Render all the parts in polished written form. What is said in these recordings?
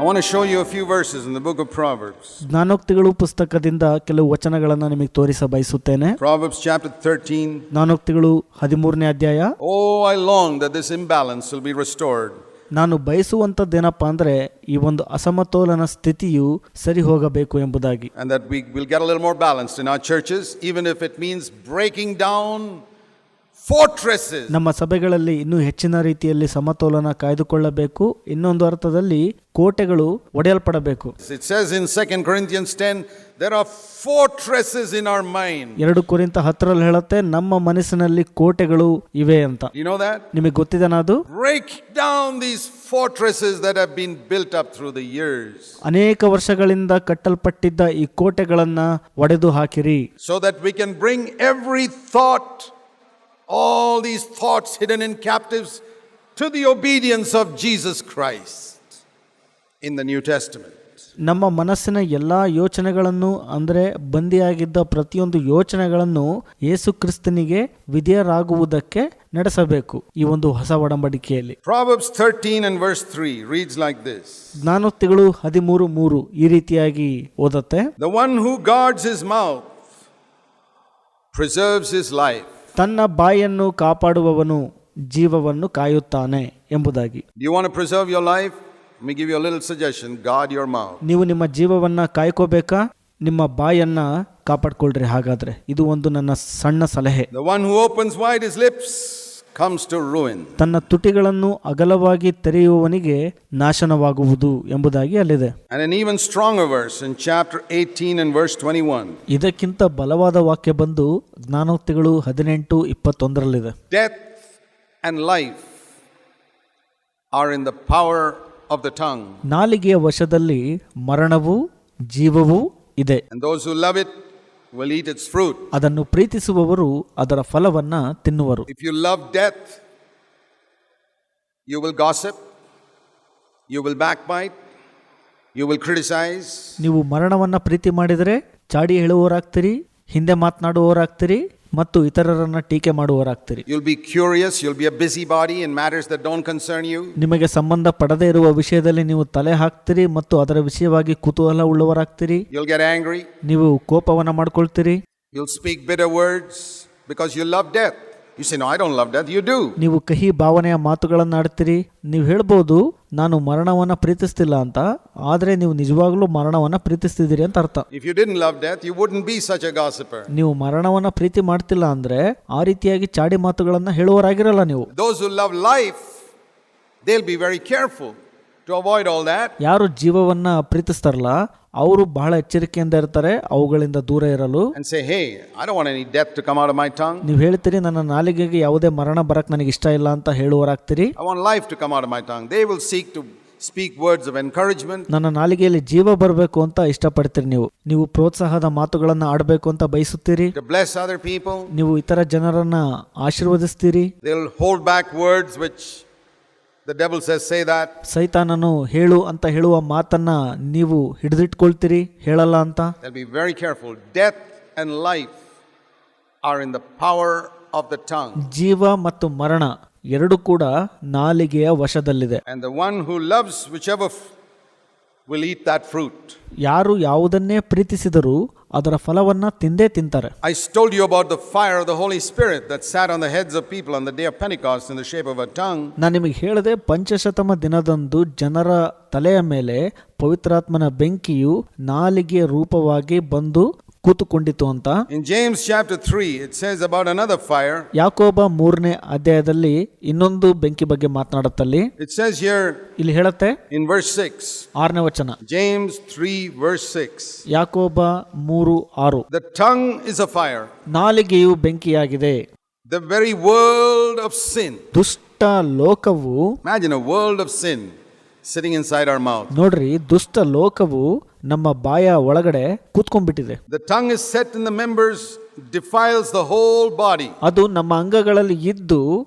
I want to show you a few verses in the book of Proverbs. ಜ್ಞಾನೋಕ್ತಿಗಳು ಪುಸ್ತಕದಿಂದ ಕೆಲವು ವಚನಗಳನ್ನು ನಿಮಗೆ ತೋರಿಸ ಬಯಸುತ್ತೇನೆ. Proverbs chapter 13. ಜ್ಞಾನೋಕ್ತಿಗಳು 13ನೇ ಅಧ್ಯಾಯ. Oh, I long that this imbalance will be restored. ನಾನು ಬಯಸುವಂಥದ್ದೇನಪ್ಪ ಅಂದರೆ ಈ ಒಂದು ಅಸಮತೋಲನ ಸ್ಥಿತಿಯು ಸರಿ ಹೋಗಬೇಕು ಎಂಬುದಾಗಿ. And that we will get a little more balanced in our churches, even if it means breaking down fortresses. ನಮ್ಮ ಸಭೆಗಳಲ್ಲಿ ಇನ್ನೂ ಹೆಚ್ಚಿನ ರೀತಿಯಲ್ಲಿ ಸಮತೋಲನ ಕಾಯ್ದುಕೊಳ್ಳಬೇಕು. ಇನ್ನೊಂದು ಅರ್ಥದಲ್ಲಿ ಕೋಟೆಗಳು ಒಡೆಯಲ್ಪಡಬೇಕು. It says in 2 Corinthians 10, there are fortresses in our mind. 2 ಕೊರಿಂಥ 10ರಲ್ಲಿ ಹೇಳುತ್ತೆ ನಮ್ಮ ಮನಸ್ಸಿನಲ್ಲಿ ಕೋಟೆಗಳು ಇವೆ ಅಂತ. You know that? ನಿಮಗೆ ಗೊತ್ತಿದೆನಾ ಅದು? Break down these fortresses that have been built up through the years. ಅನೇಕ ವರ್ಷಗಳಿಂದ ಕಟ್ಟಲ್ಪಟ್ಟಿದ್ದ ಈ ಕೋಟೆಗಳನ್ನ ಒಡೆದು ಹಾಕಿರಿ. So that we can bring every thought, all these thoughts hidden in captives, to the obedience of Jesus Christ in the New Testament. ನಮ್ಮ ಮನಸ್ಸಿನ ಎಲ್ಲಾ ಯೋಚನೆಗಳನ್ನು ಅಂದರೆ ಬಂದಿಯಾಗಿದ್ದ ಪ್ರತಿಯೊಂದು ಯೋಚನೆಗಳನ್ನು ಯೇಸು ಕ್ರಿಸ್ತನಿಗೆ ವಿಧೇಯರಾಗುವುದಕ್ಕೆ ನಡೆಸಬೇಕು ಈ ಒಂದು ಹೊಸ ಒಡಂಬಡಿಕೆಯಲ್ಲಿ. Proverbs 13 and verse 3 reads like this. ಜ್ಞಾನೋಕ್ತಿಗಳು 13:3 ಈ ರೀತಿಯಾಗಿ ಓದತ್ತೆ. The one who guards his mouth preserves his life. ತನ್ನ ಬಾಯನ್ನು ಕಾಪಾಡುವವನು ಜೀವವನ್ನು ಕಾಯುತ್ತಾನೆ ಎಂಬುದಾಗಿ. Do you want to preserve your life? Let me give you a little suggestion. Guard your mouth. ನೀವು ನಿಮ್ಮ ಜೀವವನ್ನ ಕಾಯ್ಕೋಬೇಕಾ? ನಿಮ್ಮ ಬಾಯನ್ನ ಕಾಪಾಡ್ಕೊಳ್ರಿ. ಹಾಗಾದ್ರೆ ಇದು ಒಂದು ನನ್ನ ಸಣ್ಣ ಸಲಹೆ. The one who opens wide his lips comes to ruin. ತನ್ನ ತುಟಿಗಳನ್ನು ಅಗಲವಾಗಿ ತೆರೆಯುವವನಿಗೆ ನಾಶನವಾಗುವುದು ಎಂಬುದಾಗಿ ಅಲ್ಲಿದೆ. And an even stronger verse in chapter 18 and verse 21. ಇದಕ್ಕಿಂತ ಬಲವಾದ ವಾಕ್ಯ ಬಂದು ಜ್ಞಾನೋಕ್ತಿಗಳು 18:21ರಲ್ಲಿದೆ. Death and life are in the power of the tongue. ನಾಲಿಗೆಯ ವಶದಲ್ಲಿ ಮರಣವೂ ಜೀವವೂ ಇದೆ. And those who love it will eat its fruit. ಅದನ್ನು ಪ್ರೀತಿಸುವವರು ಅದರ ಫಲವನ್ನ ತಿನ್ನುವರು. If you love death, you will gossip, you will backbite, you will criticize. ನೀವು ಮರಣವನ್ನ ಪ್ರೀತಿ ಮಾಡಿದರೆ ಚಾಡಿ ಹೇಳುವವರಾಗ್ತೀರಿ, ಹಿಂದೆ ಮಾತನಾಡುವವರಾಗ್ತೀರಿ ಮತ್ತು ಇತರರನ್ನ ಟೀಕೆ ಮಾಡುವವರಾಗ್ತೀರಿ. You'll be curious, you'll be a busybody in matters that don't concern you. ನಿಮಗೆ ಸಂಬಂಧ ಪಡದೇ ಇರುವ ವಿಷಯದಲ್ಲಿ ನೀವು ತಲೆ ಹಾಕ್ತೀರಿ ಮತ್ತು ಅದರ ವಿಷಯವಾಗಿ ಕುತೂಹಲ ಉಳ್ಳವರಾಗ್ತೀರಿ. You'll get angry. ನೀವು ಕೋಪವನ್ನ ಮಾಡ್ಕೊಳ್ತೀರಿ. You'll speak bitter words because you love death. You say, no, I don't love death. You do. ನೀವು ಕಹಿ ಭಾವನೆಯ ಮಾತುಗಳನ್ನು ಆಡ್ತೀರಿ. ನೀವು ಹೇಳ್ಬೋದು ನಾನು ಮರಣವನ್ನ ಪ್ರೀತಿಸ್ತಿಲ್ಲ ಅಂತ, ಆದ್ರೆ ನೀವು ನಿಜವಾಗ್ಲೂ ಮರಣವನ್ನ ಪ್ರೀತಿಸ್ತಿದ್ದೀರಿ ಅಂತ ಅರ್ಥ. If you didn't love death, you wouldn't be such a gossiper. ನೀವು ಮರಣವನ್ನ ಪ್ರೀತಿ ಮಾಡ್ತಿಲ್ಲ ಅಂದ್ರೆ ಆ ರೀತಿಯಾಗಿ ಚಾಡಿ ಮಾತುಗಳನ್ನ ಹೇಳುವರಾಗಿರಲ್ಲ ನೀವು. Those who love life, they'll be very careful to avoid all that. ಯಾರು ಜೀವವನ್ನ ಪ್ರೀತಿಸ್ತಾರಲ್ಲ ಅವರು ಬಹಳ ಎಚ್ಚರಿಕೆಯಿಂದ ಇರ್ತಾರೆ ಅವುಗಳಿಂದ ದೂರ ಇರಲು. And say, hey, I don't want any death to come out of my tongue. ನೀವು ಹೇಳ್ತೀರಿ ನನ್ನ ನಾಲಿಗೆಗೆ ಯಾವುದೇ ಮರಣ ಬರಕ್ ನನಗೆ ಇಷ್ಟ ಇಲ್ಲ ಅಂತ ಹೇಳುವರಾಗ್ತೀರಿ. I want life to come out of my tongue. They will seek to speak words of encouragement. ನನ್ನ ನಾಲಿಗೆಯಲ್ಲಿ ಜೀವ ಬರಬೇಕು ಅಂತ ಇಷ್ಟಪಡ್ತೀರಿ. ನೀವು ಪ್ರೋತ್ಸಾಹದ ಮಾತುಗಳನ್ನ ಆಡಬೇಕು ಅಂತ ಬಯಸುತ್ತೀರಿ. To bless other people. ನೀವು ಇತರ ಜನರನ್ನ ಆಶೀರ್ವದಿಸ್ತೀರಿ. They'll hold back words which the devil says, say that. ಸೈತಾನನು ಹೇಳು ಅಂತ ಹೇಳುವ ಮಾತನ್ನ ನೀವು ಹಿಡಿದಿಟ್ಕೊಳ್ತೀರಿ, ಹೇಳಲ್ಲ ಅಂತ. They'll be very careful. Death and life are in the power of the tongue. ಜೀವ ಮತ್ತು ಮರಣ ಎರಡು ಕೂಡ ನಾಲಿಗೆಯ ವಶದಲ್ಲಿದೆ. And the one who loves whichever will eat that fruit. ಯಾರು ಯಾವುದನ್ನೇ ಪ್ರೀತಿಸಿದರೂ ಅದರ ಫಲವನ್ನ ತಿಂದೇ ತಿಂತಾರೆ. I told you about the fire of the Holy Spirit that sat on the heads of people on the day of Pentecost in the shape of a tongue. ನಾನು ನಿಮಗೆ ಹೇಳಿದೆ ಪಂಚಶತಮ ದಿನದಂದು ಜನರ ತಲೆಯ ಮೇಲೆ ಪವಿತ್ರಾತ್ಮನ ಬೆಂಕಿಯು ನಾಲಿಗೆಯ ರೂಪವಾಗಿ ಬಂದು ಕೂತುಕೊಂಡಿತು ಅಂತ. In James chapter 3 it says about another fire. ಯಾಕೋಬ 3ನೇ ಅಧ್ಯಾಯದಲ್ಲಿ ಇನ್ನೊಂದು ಬೆಂಕಿ ಬಗ್ಗೆ ಮಾತನಾಡುತ್ತಲ್ಲಿ It says here, ಇಲ್ಲಿ ಹೇಳುತ್ತೆ in verse 6, 6ನೇ ವಚನ, James 3 verse 6, ಯಾಕೋಬ 3:6, the tongue is a fire. ನಾಲಿಗೆಯು ಬೆಂಕಿಯಾಗಿದೆ. The very world of sin. ದುಷ್ಟ ಲೋಕವು, imagine a world of sin sitting inside our mouth. ನೋಡ್ರಿ, ದುಷ್ಟ ಲೋಕವು ನಮ್ಮ ಬಾಯ ಒಳಗಡೆ ಕೂತ್ಕೊಂಡ್ಬಿಟ್ಟಿದೆ. The tongue is set in the members, defiles the whole body. ಅದು ನಮ್ಮ ಅಂಗಗಳಲ್ಲಿ ಇದ್ದು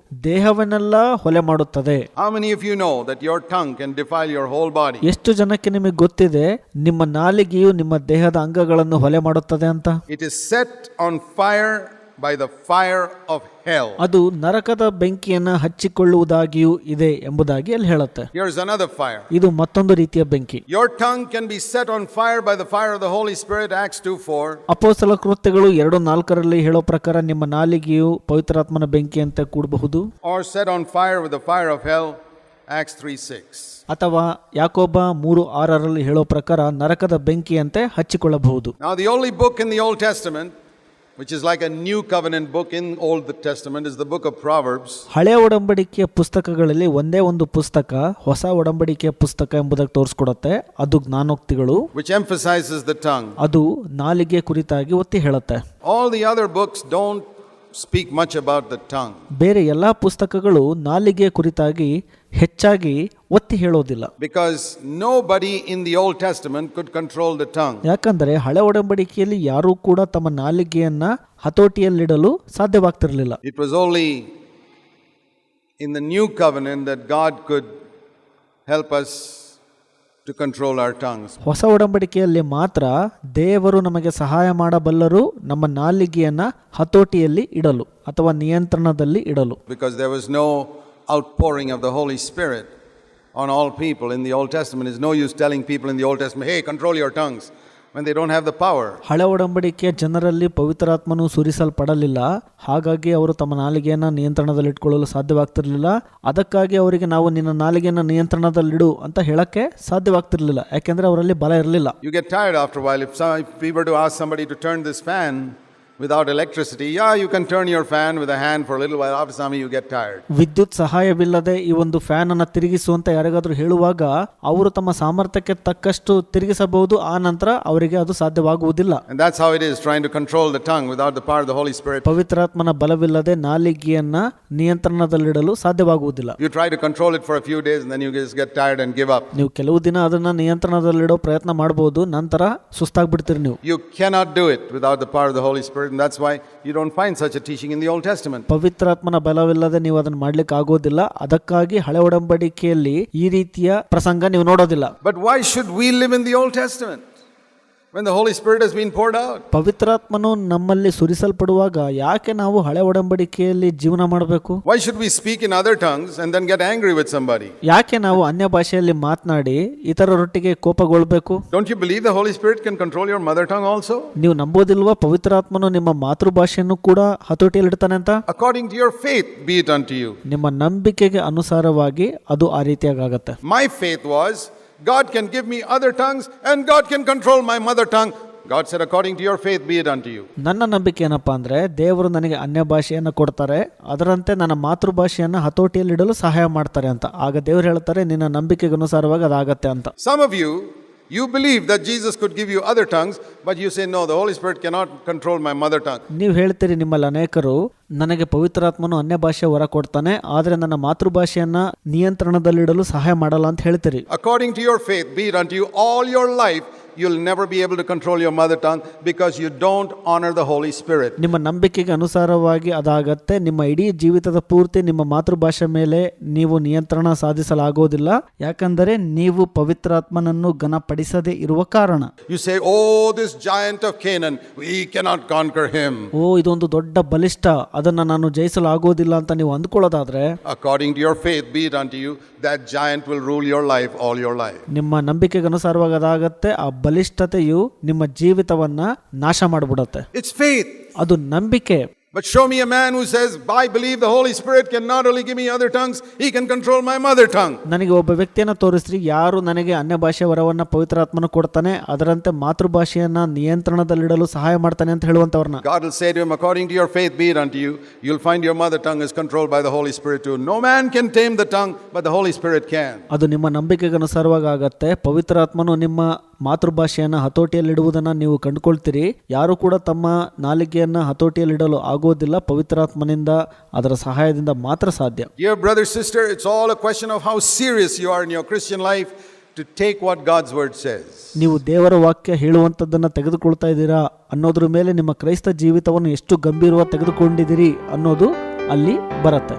ದೇಹವನ್ನೆಲ್ಲ ಹೊಲೆ ಮಾಡುತ್ತದೆ. How many of you know that your tongue can defile your whole body? ಎಷ್ಟು ಜನಕ್ಕೆ ನಿಮಗೆ ಗೊತ್ತಿದೆ ನಿಮ್ಮ ನಾಲಿಗೆಯು ನಿಮ್ಮ ದೇಹದ ಅಂಗಗಳನ್ನು ಹೊಲೆ ಮಾಡುತ್ತದೆ ಅಂತ? It is set on fire by the fire of hell. ಅದು ನರಕದ ಬೆಂಕಿಯನ್ನ ಹಚ್ಚಿಕೊಳ್ಳುವುದಾಗಿಯೂ ಇದೆ ಎಂಬುದಾಗಿ ಅಲ್ಲಿ ಹೇಳುತ್ತೆ. Here's another fire. ಇದು ಮತ್ತೊಂದು ರೀತಿಯ ಬೆಂಕಿ. Your tongue can be set on fire by the fire of the Holy Spirit, Acts 2:4. ಅಪೊಸ್ತಲ ಕೃತ್ಯಗಳು 2:4 ಹೇಳೋ ಪ್ರಕಾರ ನಿಮ್ಮ ನಾಲಿಗೆಯು ಪವಿತ್ರಾತ್ಮನ ಬೆಂಕಿ ಅಂತ ಕೂಡಬಹುದು. Or set on fire with the fire of hell, Acts 3:6. ಅಥವಾ ಯಾಕೋಬ 3:6 ಹೇಳೋ ಪ್ರಕಾರ ನರಕದ ಬೆಂಕಿಯಂತೆ ಹಚ್ಚಿಕೊಳ್ಳಬಹುದು. Now the only book in the Old Testament which is like a new covenant book in Old Testament is the book of Proverbs. ಹಳೆಯ ಒಡಂಬಡಿಕೆಯ ಪುಸ್ತಕಗಳಲ್ಲಿ ಒಂದೇ ಒಂದು ಪುಸ್ತಕ ಹೊಸ ಒಡಂಬಡಿಕೆಯ ಪುಸ್ತಕ ಎಂಬುದಕ್ಕೆ ತೋರಿಸ್ಕೊಡುತ್ತೆ. ಅದು ಜ್ಞಾನೋಕ್ತಿಗಳು, which emphasizes the tongue. ಅದು ನಾಲಿಗೆ ಕುರಿತಾಗಿ ಒತ್ತಿ ಹೇಳುತ್ತೆ. All the other books don't speak much about the tongue. ಬೇರೆ ಎಲ್ಲಾ ಪುಸ್ತಕಗಳು ನಾಲಿಗೆ ಕುರಿತಾಗಿ ಹೆಚ್ಚಾಗಿ ಒತ್ತಿ ಹೇಳೋದಿಲ್ಲ. Because nobody in the Old Testament could control the tongue. ಯಾಕಂದರೆ ಹಳೆ ಒಡಂಬಡಿಕೆಯಲ್ಲಿ ಯಾರೂ ಕೂಡ ತಮ್ಮ ನಾಲಿಗೆಯನ್ನ ಹತೋಟಿಯಲ್ಲಿಡಲು ಸಾಧ್ಯವಾಗ್ತಿರಲಿಲ್ಲ. It was only in the new covenant that God could help us to control our tongues. ಹೊಸ ಒಡಂಬಡಿಕೆಯಲ್ಲಿ ಮಾತ್ರ ದೇವರು ನಮಗೆ ಸಹಾಯ ಮಾಡಬಲ್ಲರು ನಮ್ಮ ನಾಲಿಗೆಯನ್ನ ಹತೋಟಿಯಲ್ಲಿ ಇಡಲು ಅಥವಾ ನಿಯಂತ್ರಣದಲ್ಲಿ ಇಡಲು. Because there was no outpouring of the Holy Spirit on all people in the Old Testament. It's no use telling people in the Old Testament, hey, control your tongues, when they don't have the power. ಹಳೆ ಒಡಂಬಡಿಕೆಯ ಜನರಲ್ಲಿ ಪವಿತ್ರಾತ್ಮನು ಸುರಿಸಲ್ಪಡಲಿಲ್ಲ. ಹಾಗಾಗಿ ಅವರು ತಮ್ಮ ನಾಲಿಗೆಯನ್ನು ನಿಯಂತ್ರಣದಲ್ಲಿಟ್ಕೊಳ್ಳಲು ಸಾಧ್ಯವಾಗ್ತಿರ್ಲಿಲ್ಲ. ಅದಕ್ಕಾಗಿ ಅವರಿಗೆ ನಾವು ನಿನ್ನ ನಾಲಿಗೆಯನ್ನು ನಿಯಂತ್ರಣದಲ್ಲಿಡು ಅಂತ ಹೇಳಕ್ಕೆ ಸಾಧ್ಯವಾಗ್ತಿರ್ಲಿಲ್ಲ. ಯಾಕೆಂದ್ರೆ ಅವರಲ್ಲಿ ಬಲ ಇರಲಿಲ್ಲ. You get tired after a while. If we were to ask somebody to turn this fan without electricity, you can turn your fan with a hand for a little while. After some you get tired. ವಿದ್ಯುತ್ ಸಹಾಯವಿಲ್ಲದೆ ಈ ಒಂದು fan ಅನ್ನು ತಿರುಗಿಸುವಂತ ಯಾರಿಗಾದ್ರೂ ಹೇಳುವಾಗ ಅವರು ತಮ್ಮ ಸಾಮರ್ಥ್ಯಕ್ಕೆ ತಕ್ಕಷ್ಟು ತಿರುಗಿಸಬಹುದು. ಆ ನಂತರ ಅವರಿಗೆ ಅದು ಸಾಧ್ಯವಾಗುವುದಿಲ್ಲ. And that's how it is trying to control the tongue without the power of the Holy Spirit. ಪವಿತ್ರಾತ್ಮನ ಬಲವಿಲ್ಲದೆ ನಾಲಿಗೆಯನ್ನ ನಿಯಂತ್ರಣದಲ್ಲಿಡಲು ಸಾಧ್ಯವಾಗುವುದಿಲ್ಲ. You try to control it for a few days and then you just get tired and give up. ನೀವು ಕೆಲವು ದಿನ ಅದನ್ನ ನಿಯಂತ್ರಣದಲ್ಲಿಡೋ ಪ್ರಯತ್ನ ಮಾಡಬಹುದು, ನಂತರ ಸುಸ್ತಾಗ್ಬಿಡ್ತೀರಿ ನೀವು. You cannot do it without the power of the Holy Spirit. And that's why you don't find such a teaching in the Old Testament. ಪವಿತ್ರಾತ್ಮನ ಬಲವಿಲ್ಲದೆ ನೀವು ಅದನ್ನು ಮಾಡ್ಲಿಕ್ಕೆ ಆಗೋದಿಲ್ಲ. ಅದಕ್ಕಾಗಿ ಹಳೆ ಒಡಂಬಡಿಕೆಯಲ್ಲಿ ಈ ರೀತಿಯ ಪ್ರಸಂಗ ನೀವು ನೋಡೋದಿಲ್ಲ. But why should we live in the Old Testament when the Holy Spirit has been poured out? ಪವಿತ್ರಾತ್ಮನು ನಮ್ಮಲ್ಲಿ ಸುರಿಸಲ್ಪಡುವಾಗ ಯಾಕೆ ನಾವು ಹಳೆ ಒಡಂಬಡಿಕೆಯಲ್ಲಿ ಜೀವನ ಮಾಡಬೇಕು? Why should we speak in other tongues and then get angry with somebody? ಯಾಕೆ ನಾವು ಅನ್ಯ ಭಾಷೆಯಲ್ಲಿ ಮಾತನಾಡಿ ಇತರರೊಟ್ಟಿಗೆ ಕೋಪಗೊಳ್ಳಬೇಕು? Don't you believe the Holy Spirit can control your mother tongue also? ನೀವು ನಂಬೋದಿಲ್ವಾ ಪವಿತ್ರಾತ್ಮನು ನಿಮ್ಮ ಮಾತೃಭಾಷೆಯನ್ನು ಕೂಡ ಹತೋಟಿಯಲ್ಲಿ ಇಡ್ತಾನೆ ಅಂತ? According to your faith be it unto you. ನಿಮ್ಮ ನಂಬಿಕೆಗೆ ಅನುಸಾರವಾಗಿ ಅದು ಆ ರೀತಿಯಾಗತ್ತೆ. My faith was God can give me other tongues and God can control my mother tongue. God said, according to your faith be it unto you. ನನ್ನ ನಂಬಿಕೆ ಏನಪ್ಪಾ ಅಂದ್ರೆ ದೇವರು ನನಗೆ ಅನ್ಯ ಭಾಷೆಯನ್ನು ಕೊಡ್ತಾರೆ, ಅದರಂತೆ ನನ್ನ ಮಾತೃಭಾಷೆಯನ್ನು ಹತೋಟಿಯಲ್ಲಿಡಲು ಸಹಾಯ ಮಾಡ್ತಾರೆ ಅಂತ. ಆಗ ದೇವರು ಹೇಳ್ತಾರೆ ನಿನ್ನ ನಂಬಿಕೆಗೆ ಅನುಸಾರವಾಗಿ ಅದಾಗತ್ತೆ ಅಂತ. Some of you believe that Jesus could give you other tongues, but you say no, the Holy Spirit cannot control my mother tongue. ನೀವು ಹೇಳ್ತೀರಿ ನಿಮ್ಮಲ್ಲಿ ಅನೇಕರು ನನಗೆ ಪವಿತ್ರಾತ್ಮನು ಅನ್ಯ ಭಾಷೆ ವರ ಕೊಡ್ತಾನೆ, ಆದರೆ ನನ್ನ ಮಾತೃಭಾಷೆಯನ್ನ ನಿಯಂತ್ರಣದಲ್ಲಿಡಲು ಸಹಾಯ ಮಾಡಲ್ಲ ಅಂತ ಹೇಳ್ತೀರಿ. According to your faith be it unto you. All your life you'll never be able to control your mother tongue because you don't honor the Holy Spirit. ನಿಮ್ಮ ನಂಬಿಕೆಗೆ ಅನುಸಾರವಾಗಿ ಅದಾಗತ್ತೆ. ನಿಮ್ಮ ಇಡೀ ಜೀವಿತದ ಪೂರ್ತಿ ನಿಮ್ಮ ಮಾತೃಭಾಷೆ ಮೇಲೆ ನೀವು ನಿಯಂತ್ರಣ ಸಾಧಿಸಲಾಗೋದಿಲ್ಲ, ಯಾಕಂದರೆ ನೀವು ಪವಿತ್ರಾತ್ಮನನ್ನು ಘನಪಡಿಸದೇ ಇರುವ ಕಾರಣ. You say, oh, this giant of Canaan, we cannot conquer him. ಇದೊಂದು ದೊಡ್ಡ ಬಲಿಷ್ಠ, ಅದನ್ನ ನಾನು ಜಯಿಸಲು ಆಗೋದಿಲ್ಲ ಅಂತ ನೀವು ಅಂದ್ಕೊಳ್ಳೋದಾದ್ರೆ, according to your faith be it unto you, that giant will rule your life all your life. ನಿಮ್ಮ ನಂಬಿಕೆಗೆ ಅನುಸಾರವಾಗಿ ಅದಾಗತ್ತೆ. ಆ ಬಲಿಷ್ಠತೆಯು ನಿಮ್ಮ ಜೀವಿತವನ್ನ ನಾಶ ಮಾಡಿಬಿಡುತ್ತೆ. It's faith. ಅದು ನಂಬಿಕೆ. But show me a man who says, I believe the Holy Spirit can not only give me other tongues, he can control my mother tongue. ನನಗೆ ಒಬ್ಬ ವ್ಯಕ್ತಿಯನ್ನು ತೋರಿಸ್ರಿ, ಯಾರು ನನಗೆ ಅನ್ಯ ಭಾಷೆ ವರವನ್ನ ಪವಿತ್ರಾತ್ಮನು ಕೊಡ್ತಾನೆ, ಅದರಂತೆ ಮಾತೃಭಾಷೆಯನ್ನ ನಿಯಂತ್ರಣದಲ್ಲಿಡಲು ಸಹಾಯ ಮಾಡ್ತಾನೆ ಅಂತ ಹೇಳುವಂತವ್ರನ್ನ. God will say to him, according to your faith be it unto you. You'll find your mother tongue is controlled by the Holy Spirit too. No man can tame the tongue, but the Holy Spirit can. ಅದು ನಿಮ್ಮ ನಂಬಿಕೆಗೆ ಅನುಸಾರವಾಗಿ ಆಗತ್ತೆ. ಪವಿತ್ರಾತ್ಮನು ನಿಮ್ಮ ಮಾತೃಭಾಷೆಯನ್ನು ಹತೋಟಿಯಲ್ಲಿಡುವುದನ್ನು ನೀವು ಕಂಡುಕೊಳ್ತೀರಿ. ಯಾರು ಕೂಡ ತಮ್ಮ ನಾಲಿಗೆಯನ್ನು ಹತೋಟಿಯಲ್ಲಿಡಲು ಆಗೋದಿಲ್ಲ, ಪವಿತ್ರಾತ್ಮನಿಂದ ಅದರ ಸಹಾಯದಿಂದ ಮಾತ್ರ ಸಾಧ್ಯ. Dear brother, sister, it's all a question of how serious you are in your Christian life to take what God's word says. ನೀವು ದೇವರ ವಾಕ್ಯ ಹೇಳುವಂಥದ್ದನ್ನು ತೆಗೆದುಕೊಳ್ತಾ ಇದ್ದೀರಾ ಅನ್ನೋದ್ರ ಮೇಲೆ ನಿಮ್ಮ ಕ್ರೈಸ್ತ ಜೀವಿತವನ್ನು ಎಷ್ಟು ಗಂಭೀರವಾಗಿ ತೆಗೆದುಕೊಂಡಿದ್ದೀರಿ ಅನ್ನೋದು ಅಲ್ಲಿ ಬರುತ್ತೆ.